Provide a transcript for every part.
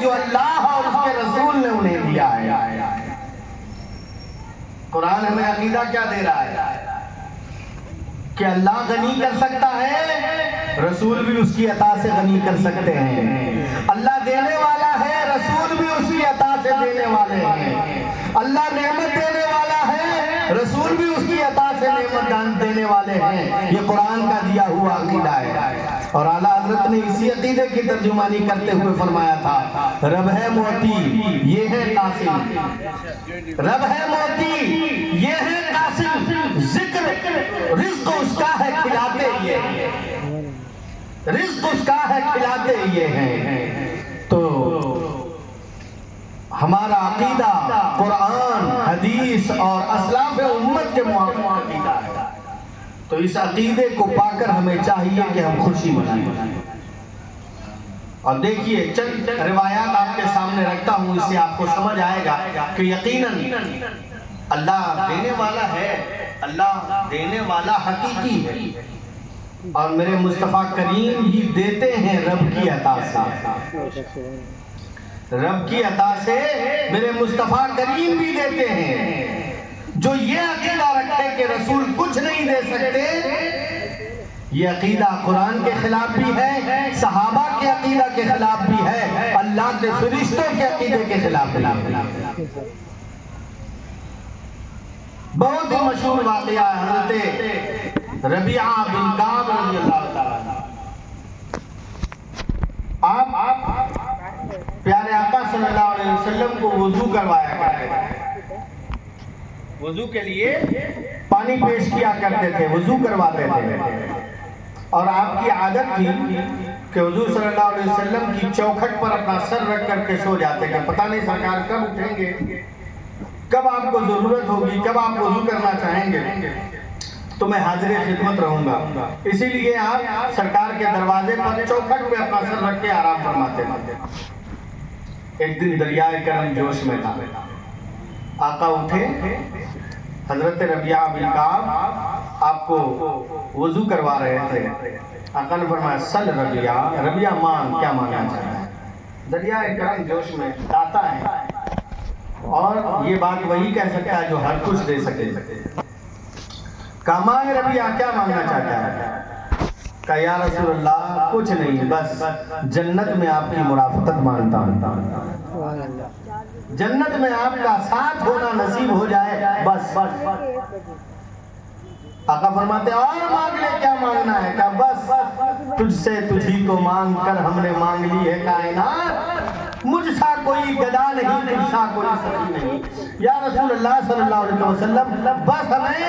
جو اللہ اور اس کے رسول نے انہیں دیا ہے۔ قرآن ہمیں عقیدہ کیا دے رہا ہے؟ کہ اللہ غنی کر سکتا ہے، رسول بھی اس کی عطا سے غنی کر سکتے ہیں۔ اللہ دینے والا ہے، رسول بھی اس کی عطا سے دینے والے ہیں۔ اللہ نعمت دینے والا ہے، رسول بھی اس کی عطا سے نعمت دینے والے ہیں۔ یہ قرآن کا دیا ہوا عقیدہ ہے۔ اور اعلیٰ حضرت نے اسی عقیدے کی ترجمانی کرتے ہوئے فرمایا تھا، رب ہے موتی یہ ہے قاسم، رب ہے موتی یہ ہے قاسم، ذکر رزق اس کا ہے کھلاتے یہ ہیں، رزق اس کا ہے کھلاتے یہ ہیں۔ تو ہمارا عقیدہ قرآن، حدیث اور اسلاف امت کے موافق عقیدہ ہے۔ تو اس عقیدے کو پا کر ہمیں چاہیے کہ ہم خوشی منائیں۔ اور دیکھیے چند روایات آپ کے سامنے رکھتا ہوں، اس سے آپ کو سمجھ آئے گا کہ یقیناً اللہ دینے والا ہے، اللہ دینے والا حقیقی ہے، اور میرے مصطفیٰ کریم ہی دیتے ہیں رب کی عطا سے، رب کی عطا سے میرے مصطفیٰ کریم بھی دیتے ہیں۔ جو یہ عقیدہ رکھے کہ رسول کچھ نہیں دے سکتے، یہ عقیدہ قرآن کے خلاف بھی ہے، صحابہ کے عقیدہ کے خلاف بھی ہے، اللہ کے فرشتوں کے عقیدے کے خلاف بھی ہے۔ بہت ہی مشہور واقعہ ہے حضرت ربیعہ بن کعب رضی اللہ تعالیٰ۔ آپ پیارے آقا صلی اللہ علیہ وسلم کو وضو کروایا کرتے تھے، وضو کے لیے پانی پیش کیا کرتے تھے، وضو کرواتے تھے، اور آپ کی عادت تھی کہ حضور صلی اللہ علیہ وسلم کی چوکھٹ پر اپنا سر رکھ کر کے سو جاتے کہ پتہ نہیں سرکار کب اٹھیں گے، کب آپ کو ضرورت ہوگی، کب آپ وضو کرنا چاہیں گے تو میں حاضر خدمت رہوں گا۔ اسی لیے آپ سرکار کے دروازے پر چوکھٹ پہ اپنا سر رکھ کے آرام فرماتے تھے۔ ایک دن دریائے کرم جوش میں تھا، آقا اٹھے، حضرت ربیعہ بن کعب آپ کو وضو کروا رہے تھے۔ آقا نے فرمایا سل ربیعہ، ربیعہ مانگ، کیا مانگنا چاہتا ہے؟ دریائے کرم جوش میں داتا ہے، اور یہ بات وہی کہہ سکتا ہے جو ہر کچھ دے سکے۔ کہا مانگ ربیعہ، کیا مانگنا چاہتا ہے؟ کہا یا رسول اللہ کچھ نہیں، بس جنت میں آپ کی مرافقت مانگتا ہوں، جنت میں آپ کا ساتھ ہونا نصیب ہو جائے بس۔ آقا فرماتے اور مانگ لے، کیا مانگنا ہے؟ کہا بس تجھ سے تجھی کو مانگ کر ہم نے مانگ لی ہے کائنات، مجھ سا کوئی گدا نہیں، تجھ سا کوئی سخی نہیں۔ یا رسول اللہ صلی اللہ علیہ وسلم بس ہمیں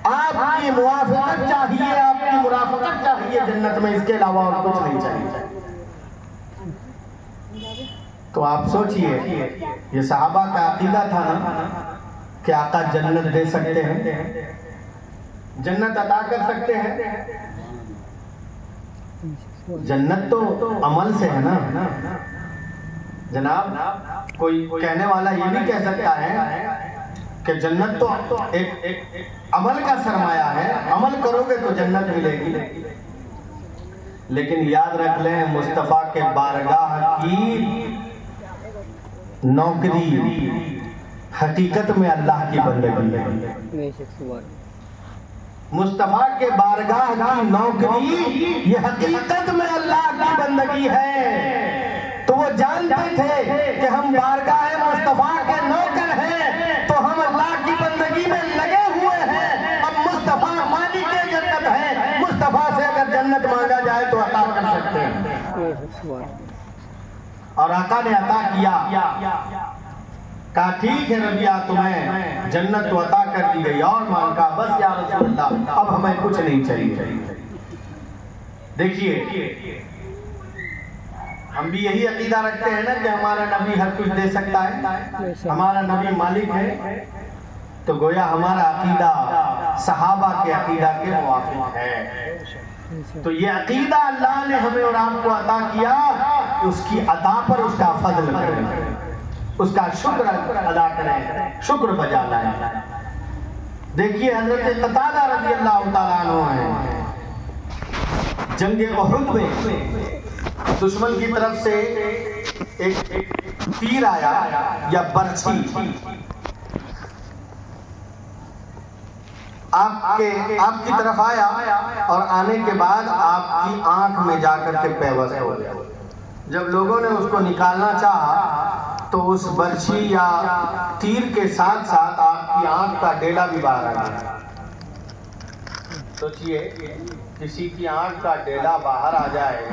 آپ کی موافقت چاہیے، آپ کی مرافقت چاہیے جنت میں، اس کے علاوہ اور کچھ نہیں چاہیے۔ تو آپ سوچئے یہ صحابہ کا عقیدہ تھا نا کہ آقا جنت دے سکتے ہیں، جنت عطا کر سکتے ہیں۔ جنت تو عمل سے ہے نا جناب، کوئی کہنے والا یہ بھی کہہ سکتا ہے کہ جنت تو ایک عمل کا سرمایہ ہے، عمل کرو گے تو جنت ملے گی، لیکن یاد رکھ لیں مصطفیٰ کے بارگاہ کی نوکری حقیقت میں اللہ کی بندگی ہے۔ مصطفیٰ کے بارگاہ کی نوکری یہ حقیقت میں اللہ کی بندگی ہے۔ تو وہ جانتے تھے کہ ہم بارگاہ مصطفیٰ کے نوکر ہیں، تو ہم اللہ کی بندگی میں لگے ہوئے ہیں۔ اب مصطفیٰ مالک جنت ہے، مصطفیٰ سے اگر جنت مانگا جائے تو عطا کر سکتے ہیں، اور آقا نے عطا کیا۔ کہا ٹھیک ہے ربیعہ تمہیں جنت تو عطا کر دی گئی، اور مانگا بس یا رسول اللہ اب ہمیں کچھ نہیں چاہیے۔ دیکھیے ہم بھی یہی عقیدہ رکھتے ہیں نا کہ ہمارا نبی ہر کچھ دے سکتا ہے، ہمارا نبی مالک ہے، تو گویا ہمارا عقیدہ صحابہ کے عقیدہ کے موافق ہے۔ تو یہ عقیدہ اللہ نے ہمیں اور آپ کو عطا کیا، اس کی عطا پر اس کا فضل کریں، اس کا شکر ادا کریں، شکر بجا لائیں۔ دیکھیے حضرت قتادہ رضی اللہ تعالیٰ عنہ ہیں، جنگ احد میں دشمن کی طرف سے ایک تیر آیا یا برچھی آپ کی طرف آیا اور آنے کے بعد آپ کی آنکھ میں جا کر کے پیوست ہو گیا. جب لوگوں نے اس کو نکالنا چاہا تو اس برچھی یا تیر کے ساتھ ساتھ آپ کی آنکھ کا ڈیلا بھی باہر آ گیا. سوچئے کسی کی آنکھ کا ڈیلا باہر آ جائے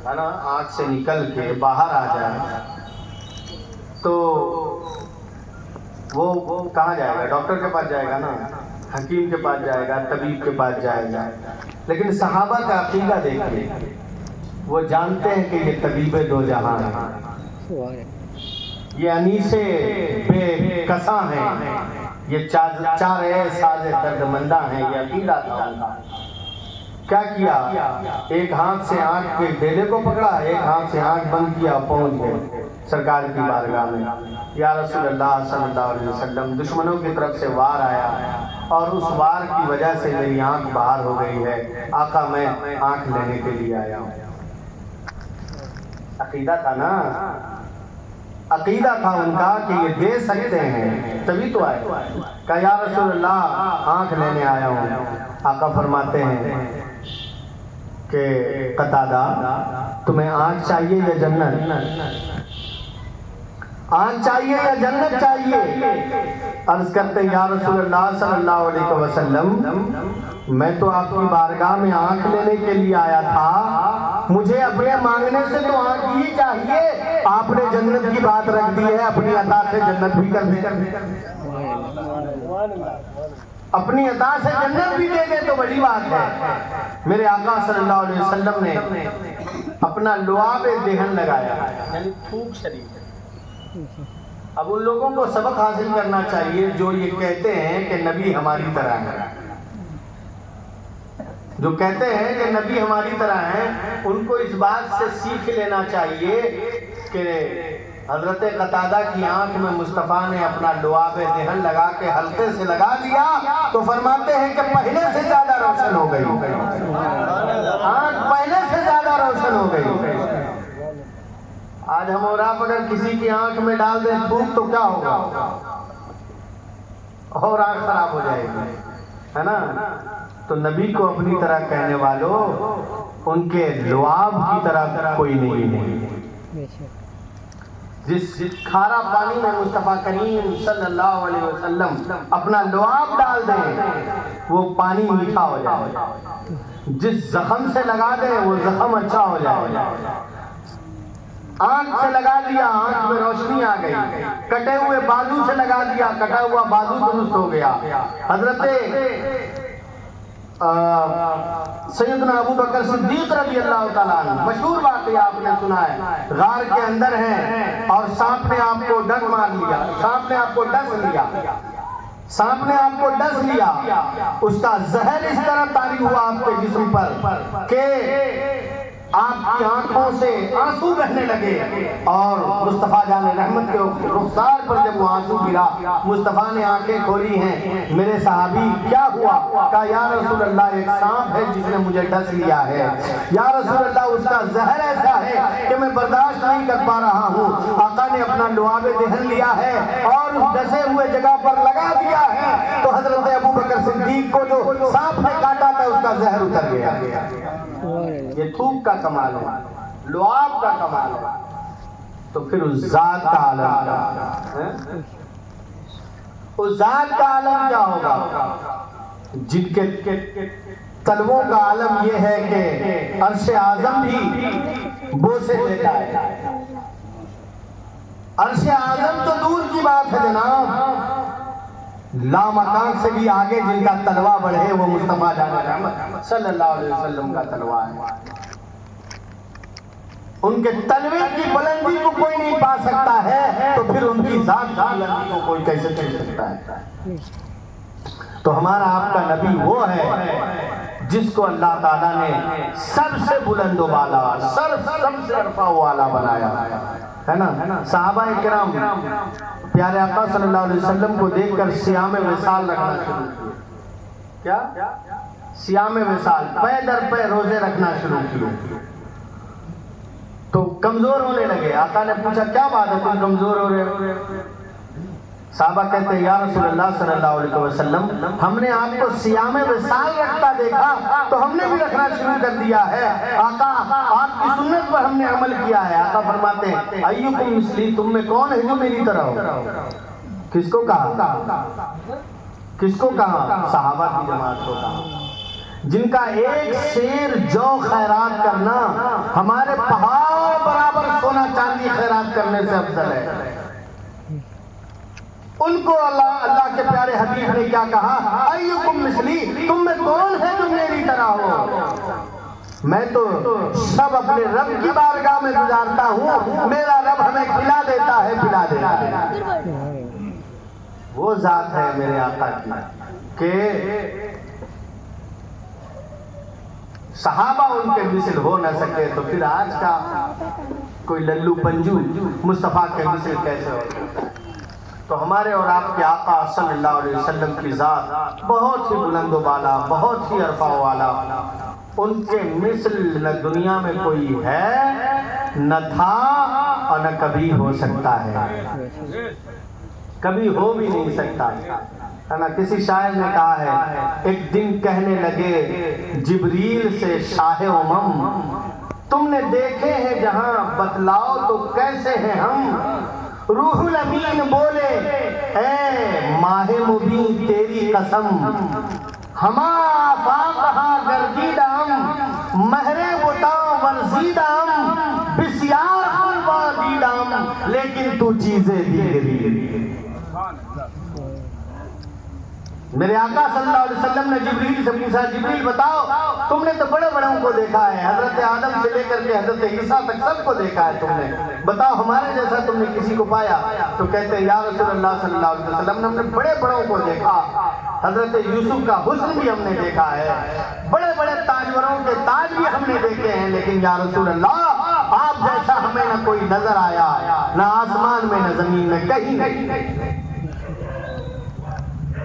ہے نا, آنکھ سے نکل کے باہر آ جائے تو وہ کہاں جائے گا؟ ڈاکٹر کے پاس جائے گا نا, حکیم کے پاس جائے گا, طبیب کے پاس جائے گا. لیکن صحابہ کا عقیدہ دیکھیے, وہ جانتے ہیں کہ یہ طبیب دو جہان ہے, یہ انیس بے کساں ہیں, یہ چارے ساز درد مندہ ہیں. یہ عقیدہ تھا. کیا کیا؟ ایک ہاتھ سے آنکھ کے ڈیلے کو پکڑا, ایک ہاتھ سے آنکھ بند کیا, پہنچ گئے سرکار کی بارگاہ میں. یا رسول اللہ صلی اللہ علیہ وسلم, دشمنوں کی طرف سے وار آیا اور اس وار کی وجہ سے میری آنکھ باہر ہو گئی ہے. آقا میں آنکھ لینے کے لیے آیا ہوں. عقیدہ تھا نا, عقیدہ تھا ان کا کہ یہ دے سکتے ہیں, تبھی تو آئے. کہا یا رسول اللہ آنکھ لینے آیا ہوں. آقا فرماتے ہیں کہ قتادہ تمہیں آنکھ چاہیے یا جنت؟ آنکھ چاہیے یا جنت چاہیے؟ عرض کرتے یا رسول اللہ صلی اللہ علیہ وسلم میں تو آپ کی بارگاہ میں آنکھ لینے کے لیے آیا تھا, مجھے اپنے مانگنے سے تو آنکھ ہی چاہیے. آپ نے جنت کی بات رکھ دی ہے, اپنی عطا سے جنت بھی کر دے, اپنی عطا سے جنت بھی دے دے تو بڑی بات ہے. میرے آقا صلی اللہ علیہ وسلم نے اپنا لعاب دہن لگایا, یعنی تھوک شریف. اب ان لوگوں کو سبق حاصل کرنا چاہیے جو یہ کہتے ہیں کہ نبی ہماری طرح ہے, جو کہتے ہیں کہ نبی ہماری طرح ہیں, ان کو اس بات سے سیکھ لینا چاہیے کہ حضرت قتادہ کی آنکھ میں مصطفیٰ نے اپنا لعاب دہن لگا کے حلقے سے لگا دیا تو فرماتے ہیں کہ پہلے سے زیادہ روشن ہو گئی, آنکھ پہلے سے زیادہ روشن ہو گئی. آج ہم اور آپ اگر کسی کی آنکھ میں ڈال دیں تھوک تو کیا ہوگا؟ اور آنکھ خراب ہو جائے گی, ہے نا. تو نبی کو اپنی طرح کہنے والوں ان کے لعاب کی طرح کوئی نہیں ہے. جس کھارا پانی میں مصطفیٰ کریم صلی اللہ علیہ وسلم اپنا لعاب ڈال دیں وہ پانی میٹھا ہو جائے, جس زخم سے لگا دیں وہ زخم اچھا ہو جائے. آنکھ سے لگا دیا, آنکھ میں روشنی آ گئی. کٹے ہوئے بازو سے لگا دیا, کٹا ہوا بازو درست ہو گیا. حضرت سیدنا ابو بکر صدیق رضی اللہ تعالیٰ عنہ, مشہور واقعہ آپ نے سنا ہے, غار کے اندر ہیں اور سانپ نے آپ کو ڈنک مار لیا, سانپ نے آپ کو ڈس لیا, سانپ نے آپ کو ڈس لیا. اس کا زہر اس طرح طاری ہوا آپ کے جسم پر کہ آپ کی آنکھوں سے آنسو بہنے لگے, اور مصطفیٰ جان رحمت کے رخسار پر جب وہ آنسو گرا, مصطفیٰ نے آنکھیں کھولی ہیں. میرے صحابی کیا ہوا؟ کہا یا رسول اللہ ایک سانپ ہے جس نے مجھے ڈس لیا ہے. یا رسول اللہ اس کا زہر ایسا ہے کہ میں برداشت نہیں کر پا رہا ہوں. آقا نے اپنا لعاب دہن لیا ہے اور اس ڈسے ہوئے جگہ پر لگا دیا ہے تو حضرت ابو بکر صدیق کو جو سانپ نے کاٹا تھا اس کا زہر اتر گیا. یہ تھوک کا کمال ہے, لعاب کا کمال ہے. تو پھر اس ذات کا عالم, اس ذات کا عالم کیا ہوگا جن کے طلبوں کا عالم یہ ہے کہ عرش اعظم بھی بوسے لیتا ہے. عرش اعظم تو دور کی بات ہے جناب, لامکان سے بھی آگے جن کا تلوہ بڑھے وہ مصطفیٰ جان رحمت صلی اللہ علیہ وسلم کا تلوہ ہے. ان کے تلوے کی بلندی کو کوئی نہیں پا سکتا ہے تو پھر ان کی ذات کی بلندی کو کوئی کیسے چھو سکتا ہے؟ تو ہمارا آپ کا نبی وہ ہے جس کو اللہ تعالیٰ نے سب سے بلند و بالا, سب سے عرفہ والا بنایا ہے نا. صحابہ کرام پیارے آقا صلی اللہ علیہ وسلم کو دیکھ کر صیام وصال رکھنا شروع کیا؟ صیام وصال, پے در پے روزے رکھنا شروع کیے. تو کمزور ہونے لگے. آقا نے پوچھا کیا بات ہے تم کمزور ہو رہے ہو؟ صحابہ کہتے ہیں یا رسول اللہ صلی اللہ علیہ وسلم ہم نے آپ کو صیام وصال رکھتا دیکھا تو ہم نے بھی رکھنا شروع کر دیا ہے. آقا آپ کی سنت پر ہم نے عمل کیا ہے. آقا فرماتے ہیں ایکم مثلی، تم میں کون ہے جو میری طرح ہو؟ کس کو کہا؟ کس کو کہا؟ صحابہ کی جماعت کو کہا، جن کا ایک سیر جو خیرات کرنا ہمارے پہاڑ برابر سونا چاندی خیرات کرنے سے افضل ہے. ان کو اللہ کے پیارے حبیب نے کیا کہا؟ ایکم مثلی، تم میں کون ہے جو میری طرح ہو؟ میں تو سب اپنے رب کی بارگاہ میں گزارتا ہوں، میرا رب ہمیں کھلا دیتا ہے پلا دیتا ہے. وہ ذات ہے میرے آقا کی کہ صحابہ ان کے مثل ہو نہ سکے تو پھر آج کا کوئی للو پنجو مصطفیٰ کے مثل کیسے ہو سکتا ہے؟ تو ہمارے اور آپ کے آقا صلی اللہ علیہ وسلم کی ذات بہت ہی بلند و بالا، بہت ہی عرفہ والا. ان کے مثل نہ دنیا میں کوئی ہے، نہ تھا اور نہ کبھی ہو سکتا ہے، کبھی ہو بھی نہیں سکتا ہے نا. کسی شاعر نے کہا ہے ایک دن کہنے لگے جبریل سے شاہ امم، تم نے دیکھے ہیں جہاں بتلاؤ تو کیسے ہیں ہم. روح الامین بولے اے ماہ مبین تیری قسم، ہما فاقہا گردیدام مہرے بتاؤ ورزیدام بسیار خلوا دیدام، لیکن تو چیزیں دیگری. میرے آقا صلی اللہ علیہ وسلم نے جبریل سے پوچھا جبریل بتاؤ تم نے تو بڑے بڑوں کو دیکھا ہے، حضرت آدم سے لے کر کے حضرت عیسیٰ تک سب کو دیکھا ہے تم نے، بتاؤ ہمارے جیسا تم نے کسی کو پایا؟ تو کہتے ہیں یا رسول اللہ صلی اللہ علیہ وسلم ہم نے بڑے بڑوں کو دیکھا، حضرت یوسف کا حسن بھی ہم نے دیکھا ہے، بڑے بڑے تاجوروں کے تاج بھی ہم نے دیکھے ہیں، لیکن یا رسول اللہ آپ جیسا ہمیں نہ کوئی نظر آیا، نہ آسمان میں نہ زمین میں، کہیں نہیں.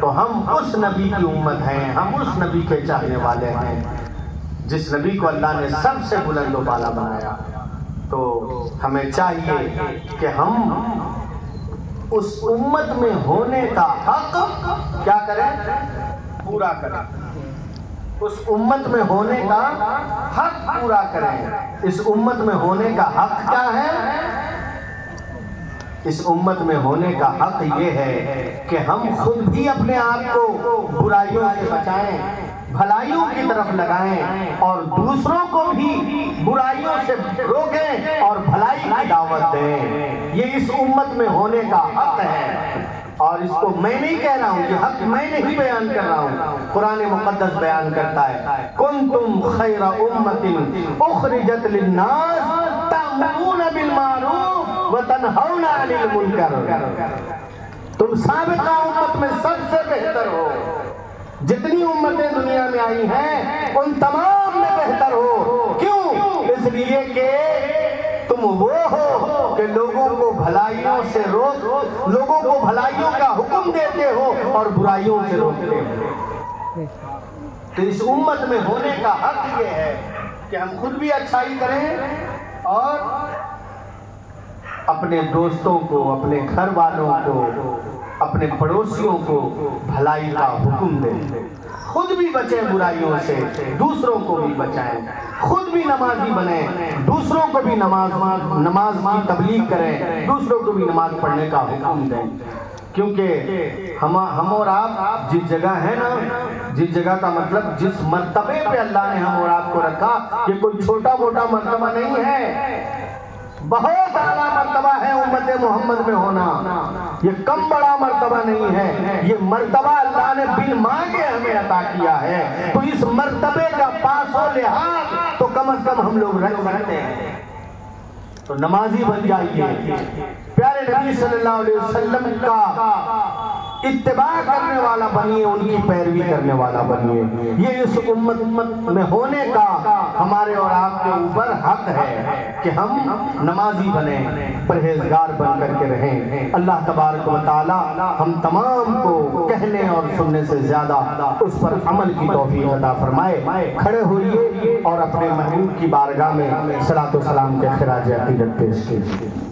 تو ہم اس نبی کی امت ہیں، ہم اس نبی کے چاہنے والے ہیں جس نبی کو اللہ نے سب سے بلند و بالا بنایا. تو ہمیں چاہیے کہ ہم اس امت میں ہونے کا حق کیا کریں؟ پورا کریں. اس امت میں ہونے کا حق پورا کریں. اس امت میں ہونے کا حق کیا ہے؟ اس امت میں ہونے کا حق یہ ہے کہ ہم خود بھی اپنے آپ کو برائیوں سے بچائیں، بھلائیوں کی طرف لگائیں، اور دوسروں کو بھی برائیوں سے روکیں اور بھلائی کی دعوت دیں. یہ اس امت میں ہونے کا حق ہے، اور اس کو میں نہیں کہہ رہا ہوں، یہ حق میں نہیں بیان کر رہا ہوں، قرآن مقدس بیان کرتا ہے کنتم خیر امت اخرجت للناس تأمرون بالمعروف وتنہون عن المنکر. تم سابقہ امت میں سب سے بہتر ہو، جتنی امتیں دنیا میں آئی ہیں ان تمام میں بہتر ہو. کیوں؟ اس لیے کہ تم وہ ہو کہ لوگوں کو بھلائیوں سے لوگوں کو بھلائیوں کا حکم دیتے ہو اور برائیوں سے روکتے ہو. تو اس امت میں ہونے کا حق یہ ہے کہ ہم خود بھی اچھائی کریں اور اپنے دوستوں کو، اپنے گھر والوں کو، اپنے پڑوسیوں کو بھلائی کا حکم دیں. خود بھی بچیں برائیوں سے، دوسروں کو بھی بچائیں. خود بھی نمازی بنیں، دوسروں کو بھی نماز کی تبلیغ کریں، دوسروں کو بھی نماز پڑھنے کا حکم دیں. کیونکہ ہم اور آپ جس جگہ ہیں نا، جس جگہ کا مطلب جس مرتبے پہ اللہ نے ہم اور آپ کو رکھا، یہ کوئی چھوٹا موٹا مرتبہ نہیں ہے، بہت اعلیٰ مرتبہ ہے امت محمد میں ہونا. یہ کم بڑا مرتبہ نہیں ہے، یہ مرتبہ اللہ نے بن مانگے ہمیں عطا کیا ہے. تو اس مرتبے کا پاس و لحاظ تو کم از کم ہم لوگ رکھ سکتے ہیں. تو نمازی بن جائیے. پیارے نبی صلی اللہ علیہ وسلم کا اتباع کرنے والا بنیے، ان کی پیروی کرنے والا بنیے. یہ اس امت میں ہونے کا ہمارے اور آپ کے اوپر حق ہے کہ ہم نمازی بنیں، پرہیزگار بن کر کے رہیں. اللہ تبارک و تعالی ہم تمام کو کہنے اور سننے سے زیادہ اس پر عمل کی توفیق عطا فرمائے. کھڑے ہوئیے اور اپنے محبوب کی بارگاہ میں صلاۃ و سلام کے خراج عقیدت پیش کیجیے.